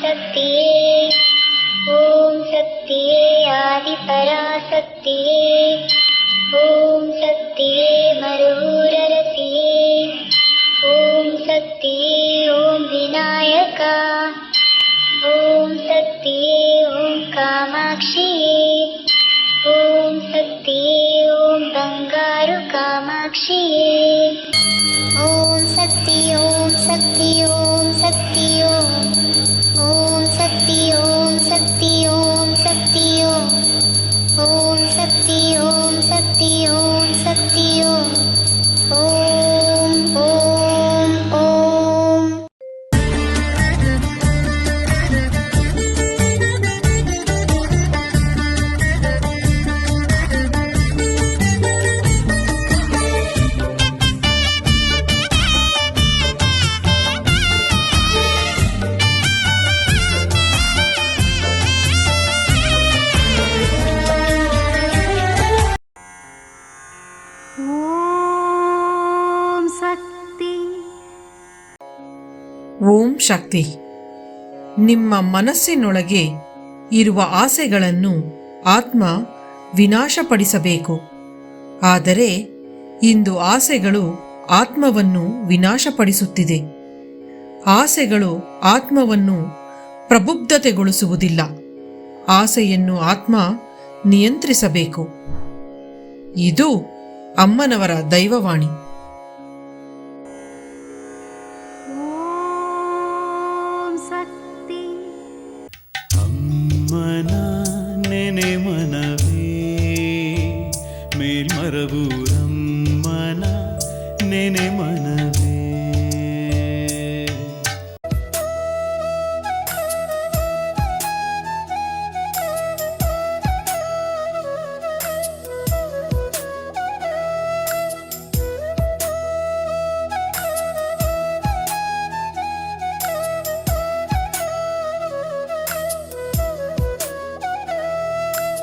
ಶಕ್ತಿಯೇ ಓಂ ಶಕ್ತಿಯೇ ಆದಿಪರಾಶಕ್ತಿಯೇ ಓಂ ಶಕ್ತಿಯೇ ಮರುರರಸಿಯೇ ಓಂ ಶಕ್ತಿಯೇ ಓಂ ವಿನಾಯಕ ಓಂ ಶಕ್ತಿಯೇ ಓಂ ಕಾಮಾಕ್ಷಿಯೇ ಓಂ ಶಕ್ತಿಯೇ ಓಂ ಬಂಗಾರು ಕಾಮಾಕ್ಷಿಯೇ ಓಂ ಶಕ್ತಿ ಓಂ ಶಕ್ತಿ ಓಂ ಶಕ್ತಿ ಓಂ ಶಕ್ತಿ ಓಂ ಶಕ್ತಿ ಓಂ ಶಕ್ತಿ ಓಂ ಶಕ್ತಿ ಓಂ ಶಕ್ತಿ ಓಂ ಶಕ್ತಿ ಓಂ ಓಂ ಓಂ. ಓಂ ಶಕ್ತಿ. ನಿಮ್ಮ ಮನಸ್ಸಿನೊಳಗೆ ಇರುವ ಆಸೆಗಳನ್ನು ಆತ್ಮ ವಿನಾಶಪಡಿಸಬೇಕು. ಆದರೆ ಇಂದು ಆಸೆಗಳು ಆತ್ಮವನ್ನು ವಿನಾಶಪಡಿಸುತ್ತಿದೆ. ಆಸೆಗಳು ಆತ್ಮವನ್ನು ಪ್ರಬುದ್ಧತೆಗೊಳಿಸುವುದಿಲ್ಲ. ಆಸೆಯನ್ನು ಆತ್ಮ ನಿಯಂತ್ರಿಸಬೇಕು. ಇದು ಅಮ್ಮನವರ ದೈವವಾಣಿ. ಅಮ್ಮನ ನೆನೆ ಮನವೇ ಮೇಲ್ಮರವೂರಮ್ಮನ ನೆನೆ ಮನವೇ